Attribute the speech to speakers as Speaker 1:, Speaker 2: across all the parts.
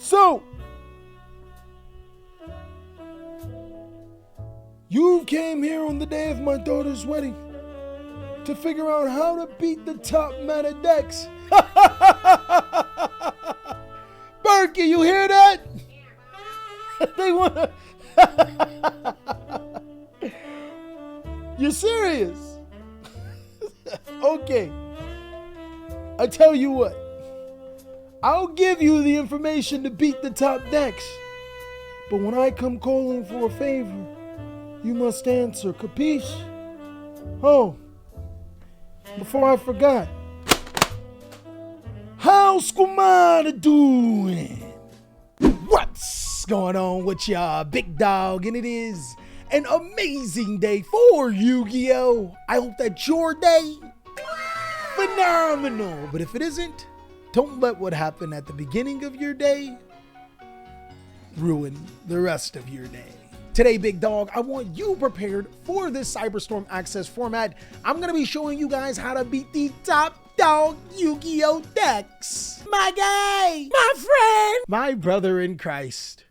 Speaker 1: So, you came here on the day of my daughter's wedding to figure out how to beat the top meta decks. Berkey, you hear that? They wanna... You're serious? Okay. I tell you what. I'll give you the information to beat the top decks. But when I come calling for a favor, you must answer, capiche? Oh, before I forgot. How's Squamata doing? What's going on with y'all, big dog? And it is an amazing day for Yu-Gi-Oh! I hope that your day phenomenal. But if it isn't, don't let what happened at the beginning of your day ruin the rest of your day. Today, big dog, I want you prepared for this Cyberstorm Access format. I'm going to be showing you guys how to beat the top dog Yu-Gi-Oh! Decks. My guy, my friend, my brother in Christ.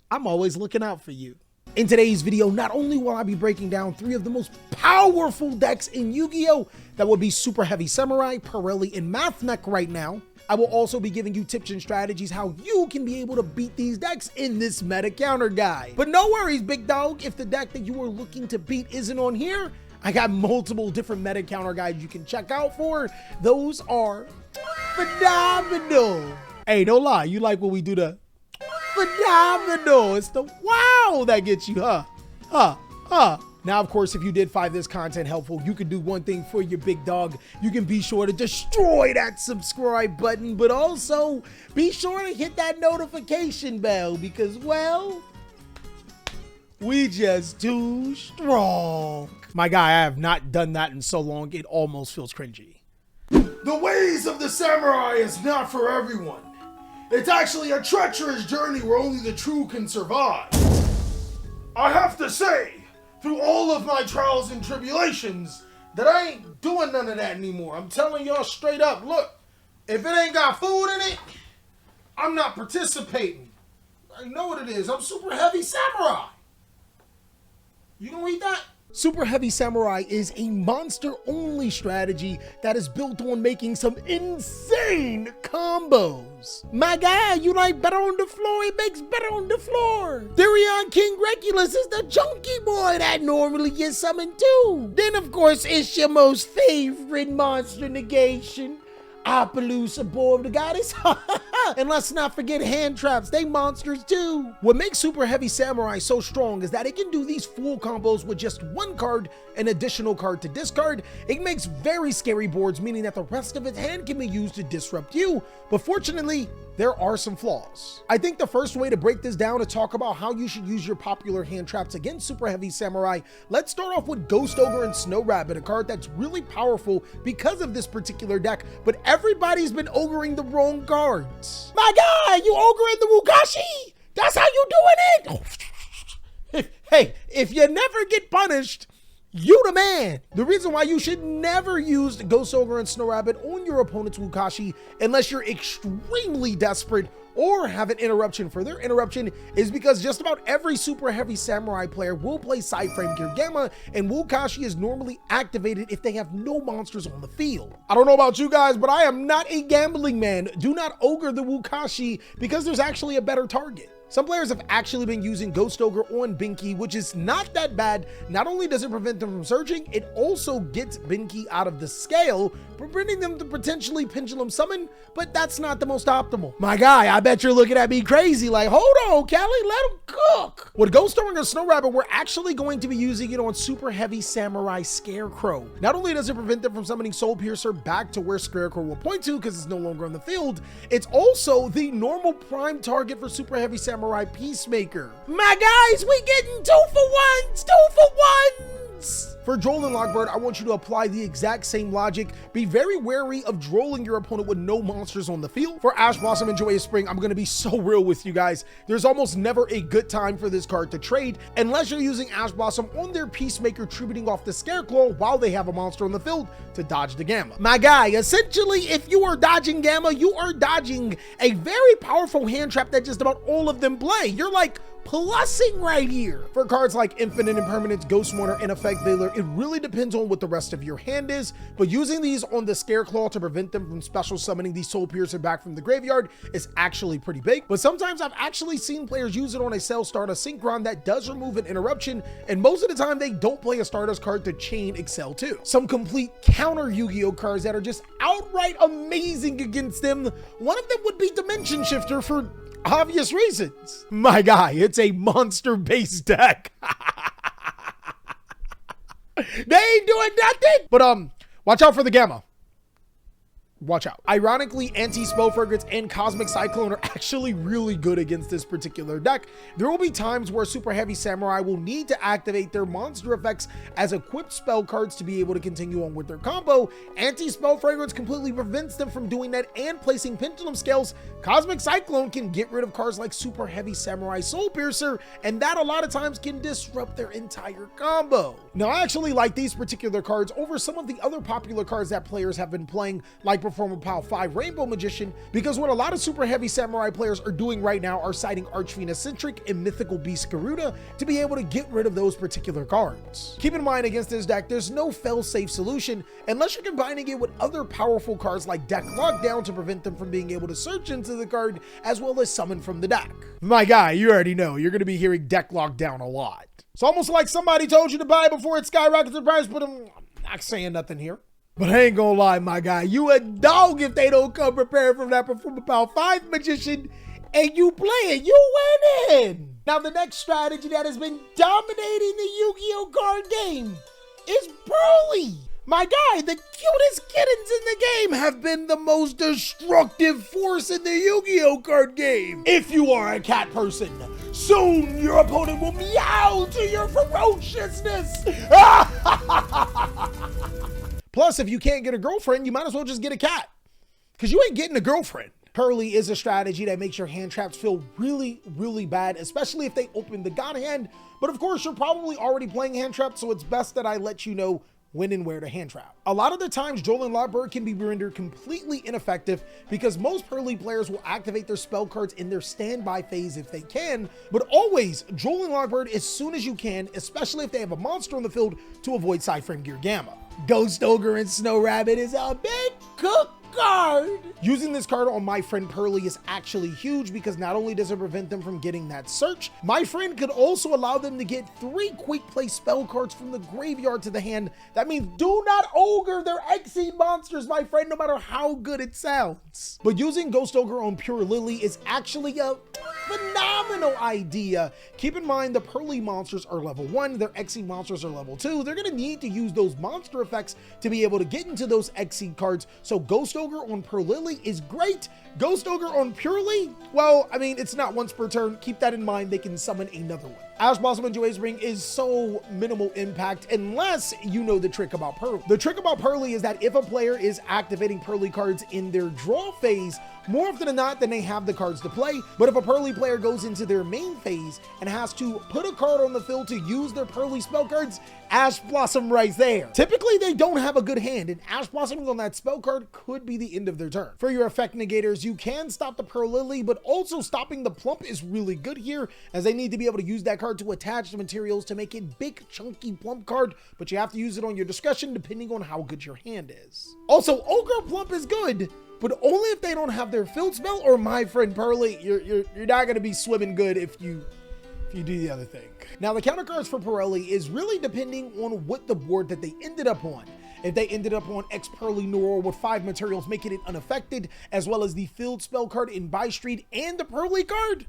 Speaker 1: I'm always looking out for you. In today's video, not only will I be breaking down 3 of the most powerful decks in Yu-Gi-Oh! That would be Superheavy Samurai, Purrely, and Mathmech right now, I will also be giving you tips and strategies how you can be able to beat these decks in this meta counter guide. But no worries, big dog, if the deck that you are looking to beat isn't on here, I got multiple different meta counter guides you can check out for. Those are phenomenal. Hey, don't lie, you like when we do the phenomenal. It's the wow that gets you, huh? Now, of course, if you did find this content helpful, you can do one thing for your big dog. You can be sure to destroy that subscribe button, but also be sure to hit that notification bell because, well, we just too strong. My guy, I have not done that in so long, it almost feels cringy. The ways of the samurai is not for everyone. It's actually a treacherous journey where only the true can survive. I have to say, through all of my trials and tribulations, that I ain't doing none of that anymore. I'm telling y'all straight up, look, if it ain't got food in it, I'm not participating. I know what it is. I'm Superheavy Samurai. You gonna read that? Superheavy Samurai is a monster-only strategy that is built on making some insane combos. My guy, you like better on the floor, it makes better on the floor. Therion King Regulus is the chunky boy that normally gets summoned too. Then, of course, it's your most favorite monster negation, Apollou's aboard the goddess. And let's not forget hand traps, they monsters too. What makes Superheavy Samurai so strong is that it can do these full combos with just one card, an additional card to discard. It makes very scary boards, meaning that the rest of its hand can be used to disrupt you, but fortunately, there are some flaws. I think the first way to break this down to talk about how you should use your popular hand traps against Superheavy Samurai, let's start off with Ghost Ogre and Snow Rabbit, a card that's really powerful because of this particular deck, but everybody's been ogering the wrong cards. My guy, you ogering the Wukashi? That's how you doing it? Hey, if you never get punished, you the man. The reason why you should never use Ghost Ogre and Snow Rabbit on your opponent's Wukashi unless you're extremely desperate or have an interruption for their interruption is because just about every Superheavy Samurai player will play Side Frame Gear Gamma, and Wukashi is normally activated if they have no monsters on the field. I don't know about you guys, but I am not a gambling man. Do not ogre the Wukashi because there's actually a better target. Some players have actually been using Ghost Ogre on Binky, which is not that bad. Not only does it prevent them from surging, it also gets Binky out of the scale, preventing them to potentially pendulum summon, but that's not the most optimal. My guy, I bet you're looking at me crazy like, hold on, Callie, let him cook. With Ghost Ogre and Snow Rabbit, we're actually going to be using it on Superheavy Samurai Scarecrow. Not only does it prevent them from summoning Soul Piercer back to where Scarecrow will point to because it's no longer on the field, it's also the normal prime target for Superheavy Samurai Peacemaker. My guys, we getting 2 for 1s, 2 for 1s. cards. For Droll and Lockbird, I want you to apply the exact same logic. Be very wary of drolling your opponent with no monsters on the field. For Ash Blossom and Joyous Spring, I'm gonna be so real with you guys. There's almost never a good time for this card to trade unless you're using Ash Blossom on their Peacemaker, tributing off the Scareclaw while they have a monster on the field to dodge the Gamma. My guy, essentially, if you are dodging Gamma, you are dodging a very powerful hand trap that just about all of them play. You're like plussing right here. For cards like Infinite Impermanence, Ghost Mourner, and Effect Veiler, it really depends on what the rest of your hand is, but using these on the Scareclaw to prevent them from special summoning the Soul Piercer back from the graveyard is actually pretty big. But sometimes I've actually seen players use it on a Cell Stardust Synchron that does remove an interruption, and most of the time they don't play a Stardust card to chain Excel too. Some complete counter Yu-Gi-Oh cards that are just outright amazing against them. One of them would be Dimension Shifter for obvious reasons. My guy, it's a monster-based deck. They ain't doing nothing. But watch out for the Gamma. Watch out. Ironically, Anti-Spell Fragrance and Cosmic Cyclone are actually really good against this particular deck. There will be times where Super Heavy Samurai will need to activate their monster effects as equipped spell cards to be able to continue on with their combo. Anti-Spell Fragrance completely prevents them from doing that and placing Pendulum Scales. Cosmic Cyclone can get rid of cards like Super Heavy Samurai Soul Piercer, and that a lot of times can disrupt their entire combo. Now, I actually like these particular cards over some of the other popular cards that players have been playing, like Performer Pile 5 Rainbow Magician, because what a lot of Super Heavy Samurai players are doing right now are citing Archfiend Eccentric and Mythical Beast Garuda to be able to get rid of those particular cards. Keep in mind, against this deck, there's no fail-safe solution unless you're combining it with other powerful cards like Deck Lockdown to prevent them from being able to search into the card as well as summon from the deck. My guy, you already know you're going to be hearing Deck Lockdown a lot. It's almost like somebody told you to buy it before it skyrockets in price, but I'm not saying nothing here. But I ain't gonna lie, my guy, you a dog if they don't come prepared from that Performer Pile 5 Magician and you play it, you winning. Now, the next strategy that has been dominating the Yu-Gi-Oh card game is Purrely. My guy, the cutest kittens in the game have been the most destructive force in the Yu-Gi-Oh card game. If you are a cat person, soon your opponent will meow to your ferociousness. Plus, if you can't get a girlfriend, you might as well just get a cat, because you ain't getting a girlfriend. Purrely is a strategy that makes your hand traps feel really, really bad, especially if they open the God hand. But of course, you're probably already playing hand traps, so it's best that I let you know when and where to hand trap. A lot of the times, Droll and Lockbird can be rendered completely ineffective because most Purrely players will activate their spell cards in their standby phase if they can, but always Droll and Lockbird as soon as you can, especially if they have a monster on the field, to avoid Cyframe Gear Gamma. Ghost Ogre and Snow Rabbit is a big cook card. Using this card on my friend Purrely is actually huge because not only does it prevent them from getting that search, my friend could also allow them to get 3 quick play spell cards from the graveyard to the hand. That means do not ogre their Exceed monsters, my friend, no matter how good it sounds. But using Ghost Ogre on Purrely is actually a phenomenal idea. Keep in mind the Purrely monsters are level 1, their Exceed monsters are level 2. They're gonna need to use those monster effects to be able to get into those Exceed cards, so Ghost Ogre on Purrely is great. Ghost Ogre on Purrely, well, I mean, it's not once per turn. Keep that in mind. They can summon another one. Ash Blossom and Joyous Spring is so minimal impact unless you know the trick about Purrely. The trick about Purrely is that if a player is activating Purrely cards in their draw phase, more often than not, then they have the cards to play. But if a Purrely player goes into their main phase and has to put a card on the field to use their Purrely spell cards, Ash Blossom right there. Typically, they don't have a good hand, and Ash Blossoming on that spell card could be the end of their turn. For your effect negators, you can stop the Purrely, but also stopping the Plump is really good here, as they need to be able to use that card to attach the materials to make it big, chunky Plump card, but you have to use it on your discretion depending on how good your hand is. Also, Ogre Plump is good, but only if they don't have their field spell, or my friend Purrely, you're not going to be swimming good if you do the other thing. Now, the counter cards for Purrely is really depending on what the board that they ended up on. If they ended up on X-Purrely Noir with 5 materials making it unaffected, as well as the field spell card in By Street and the Purrely card,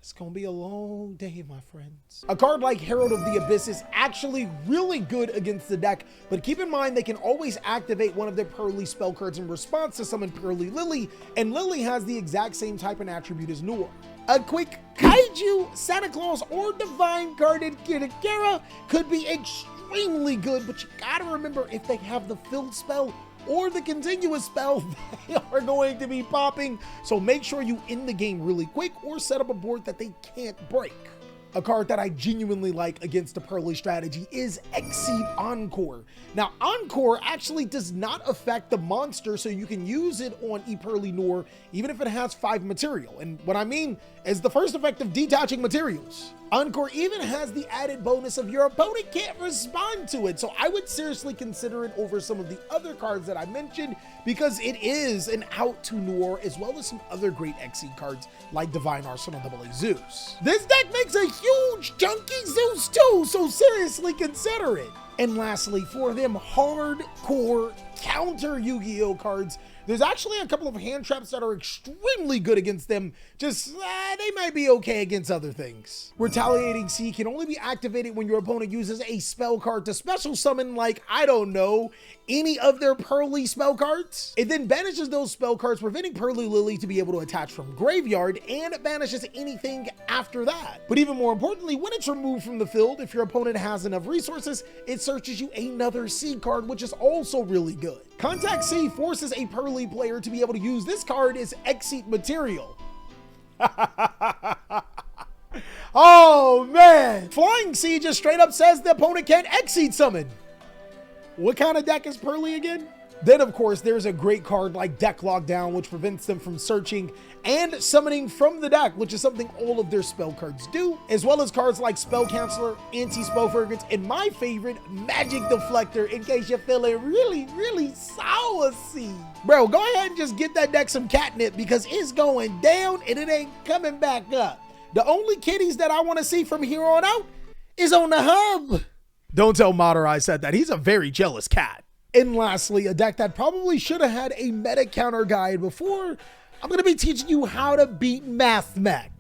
Speaker 1: it's gonna be a long day, my friends. A card like Herald of the Abyss is actually really good against the deck, but keep in mind they can always activate one of their Purrely spell cards in response to summon Purrely Lily, and Lily has the exact same type and attribute as Noor. A quick Kaiju, Santa Claus, or Divine Guardian Kitakera could be extremely good, but you gotta remember if they have the filled spell or the continuous spell, they are going to be popping. So make sure you end the game really quick or set up a board that they can't break. A card that I genuinely like against the Purrely strategy is Exceed Encore. Now, Encore actually does not affect the monster, so you can use it on Purrely Noir even if it has 5 material. And what I mean is the first effect of detaching materials. Encore even has the added bonus of your opponent can't respond to it, so I would seriously consider it over some of the other cards that I mentioned because it is an out to Noir as well as some other great Exceed cards like Divine Arsenal AA Zeus. This deck makes a huge chunky Zeus too, so seriously consider it. And lastly, for them hardcore counter Yu-Gi-Oh cards, there's actually a couple of hand traps that are extremely good against them. Just, they might be okay against other things. Retaliating Sea can only be activated when your opponent uses a spell card to special summon, like, I don't know, any of their Purrely spell cards. It then banishes those spell cards, preventing Purrely to be able to attach from graveyard, and banishes anything after that. But even more importantly, when it's removed from the field, if your opponent has enough resources, it searches you another Sea card, which is also really good. Contact Sea forces a Purrely player to be able to use this card as Exceed material. Oh man! Flying Sea just straight up says the opponent can't Exceed summon. What kind of deck is Purrely again? Then of course there's a great card like Deck Lockdown, which prevents them from searching and summoning from the deck, which is something all of their spell cards do, as well as cards like Spell Canceller, Anti-Spell Fragrance, and my favorite, Magic Deflector, in case you're feeling really saucy. Bro, go ahead and just get that deck some catnip because it's going down and it ain't coming back up. The only kitties that I want to see from here on out is on the hub. Don't tell Mater I said that. He's a very jealous cat. And lastly, a deck that probably should have had a meta counter guide before. I'm going to be teaching you how to beat Mathmech.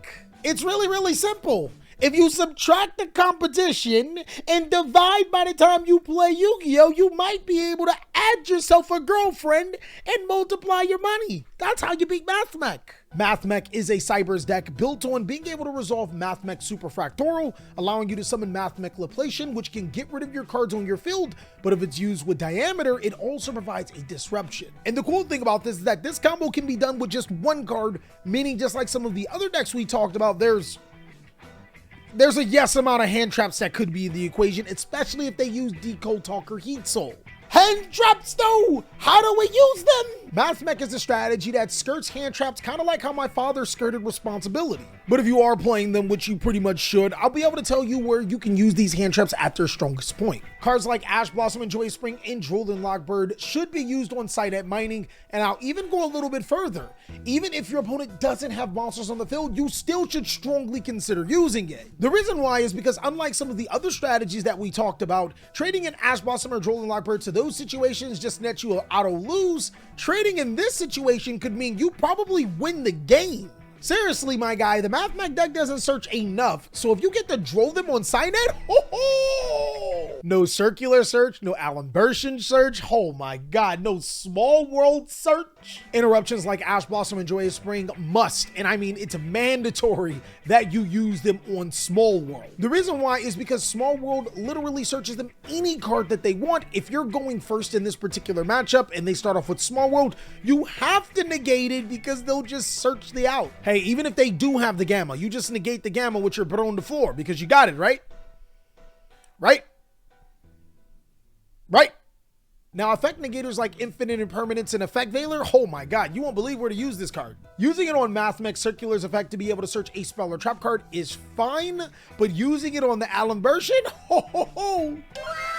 Speaker 1: It's really simple. If you subtract the competition and divide by the time you play Yu-Gi-Oh, you might be able to add yourself a girlfriend and multiply your money. That's how you beat Mathmech. Mathmech is a Cybers deck built on being able to resolve Mathmech Superfractorial, allowing you to summon Mathmech Laplation, which can get rid of your cards on your field, but if it's used with Diameter, it also provides a disruption. And the cool thing about this is that this combo can be done with just one card, meaning just like some of the other decks we talked about, there's a yes amount of hand traps that could be in the equation, especially if they use Decode Talker Heat Soul. Hand traps though, how do we use them? Mathmech is a strategy that skirts hand traps kind of like how my father skirted responsibility. But if you are playing them, which you pretty much should, I'll be able to tell you where you can use these hand traps at their strongest point. Cards like Ash Blossom and Joyous Spring and Drolden Lockbird should be used on site at mining, and I'll even go a little bit further. Even if your opponent doesn't have monsters on the field, you still should strongly consider using it. The reason why is because unlike some of the other strategies that we talked about, trading an Ash Blossom or Drolden Lockbird to those situations just nets you an auto lose. Trading in this situation could mean you probably win the game. Seriously, my guy, the Mathmech deck doesn't search enough, so if you get to draw them on Cynet, no circular search, no Alan Bershon search, oh my god, no small world search. Interruptions like Ash Blossom and Joyous Spring must, and I mean it's mandatory, that you use them on Small World. The reason why is because Small World literally searches them any card that they want. If you're going first in this particular matchup and they start off with Small World, you have to negate it because they'll just search the out. Hey, even if they do have the Gamma, you just negate the Gamma with your Baron de Floor because you got it, right? Right? Now, effect negators like Infinite Impermanence and Effect Veiler, oh my god, you won't believe where to use this card. Using it on Mathmech Circular's effect to be able to search a spell or trap card is fine, but using it on the Alan Bershon,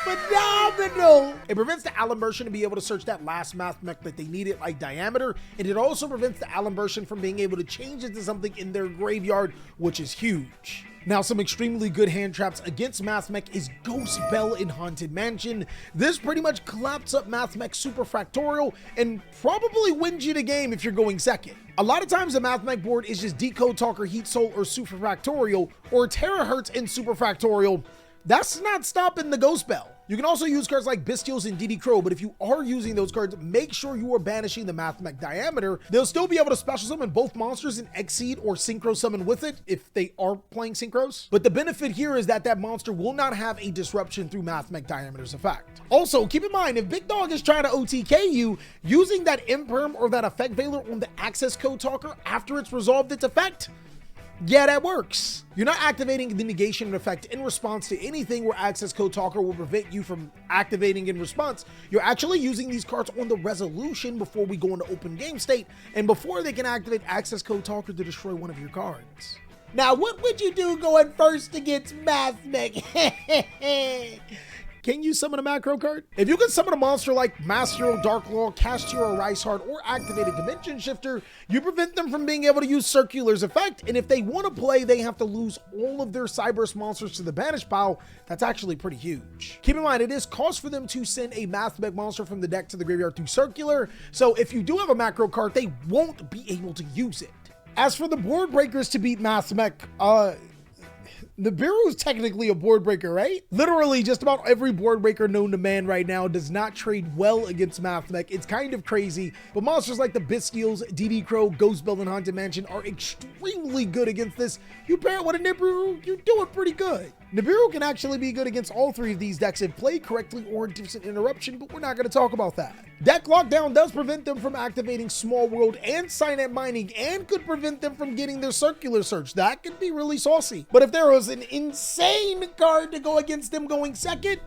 Speaker 1: phenomenal! It prevents the Alan Bershon to be able to search that last Mathmech that they needed, like Diameter, and it also prevents the Alan Bershon from being able to change into something in their graveyard, which is huge. Now, some extremely good hand traps against Mathmech is Ghost Bell in Haunted Mansion. This pretty much collapses up Mathmech Superfractorial and probably wins you the game if you're going second. A lot of times the Mathmech board is just Decode Talker Heat Soul or Superfractorial or Terahertz in Superfractorial. That's not stopping the Ghost Bell. You can also use cards like Bestials and DD Crow, but if you are using those cards, make sure you are banishing the Mathmech Diameter. They'll still be able to special summon both monsters and Exceed or Synchro Summon with it if they are playing Synchros. But the benefit here is that that monster will not have a disruption through Mathmech Diameter's effect. Also, keep in mind, if Big Dog is trying to OTK you, using that Imperm or that Effect Veiler on the Access Code Talker after it's resolved its effect, yeah, that works. You're not activating the negation effect in response to anything where Access Code Talker will prevent you from activating in response. You're actually using these cards on the resolution before we go into open game state and before they can activate Access Code Talker to destroy one of your cards. Now, what would you do going first against Mathmech? Can you summon a macro card? If you can summon a monster like Master Hero, Dark Law, Cast Hero, Rice Heart, or Activated Dimension Shifter, you prevent them from being able to use Circular's effect, and if they want to play, they have to lose all of their Cyberse monsters to the banish pile. That's actually pretty huge. Keep in mind, it is cost for them to send a Mathmech monster from the deck to the graveyard through Circular, so if you do have a macro card, they won't be able to use it. As for the board breakers to beat Mathmech, Nibiru is technically a board breaker, right? Literally, just about every board breaker known to man right now does not trade well against Mathmech. It's kind of crazy, but monsters like the Bestials, DD Crow, Ghostbelt, and Haunted Mansion are extremely good against this. You pair it with a Nibiru, you're doing pretty good. Nibiru can actually be good against all three of these decks if played correctly or Distant Interruption, but we're not going to talk about that. Deck Lockdown does prevent them from activating Small World and Signet Mining and could prevent them from getting their Circular Search. That could be really saucy. But if there was an insane card to go against them going second,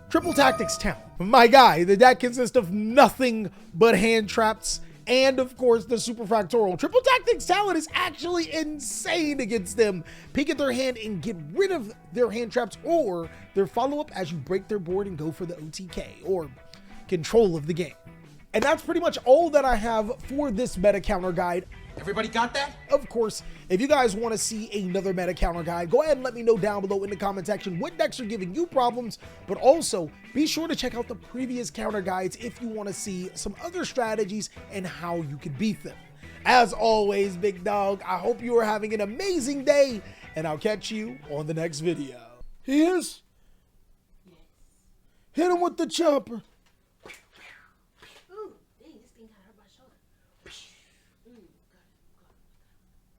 Speaker 1: Triple Tactics Talent. My guy, the deck consists of nothing but hand traps and of course the Super Fractorial. Triple Tactics Talent is actually insane against them. Peek at their hand and get rid of their hand traps or their follow-up as you break their board and go for the OTK or control of the game. And that's pretty much all that I have for this meta counter guide.
Speaker 2: Everybody got that?
Speaker 1: Of course, if you guys want to see another meta counter guide, go ahead and let me know down below in the comment section what decks are giving you problems, but also be sure to check out the previous counter guides if you want to see some other strategies and how you can beat them. As always, Big Dog, I hope you are having an amazing day, and I'll catch you on the next video. He is?
Speaker 3: Yes.
Speaker 1: Hit him with the chopper.
Speaker 3: Ooh, dang, this thing got hurt my shoulder. Got it.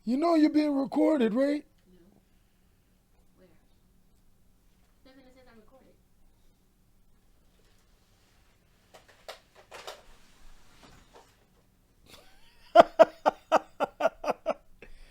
Speaker 1: You know you're being recorded, right?
Speaker 3: No. Where? Nothing that says I'm recorded.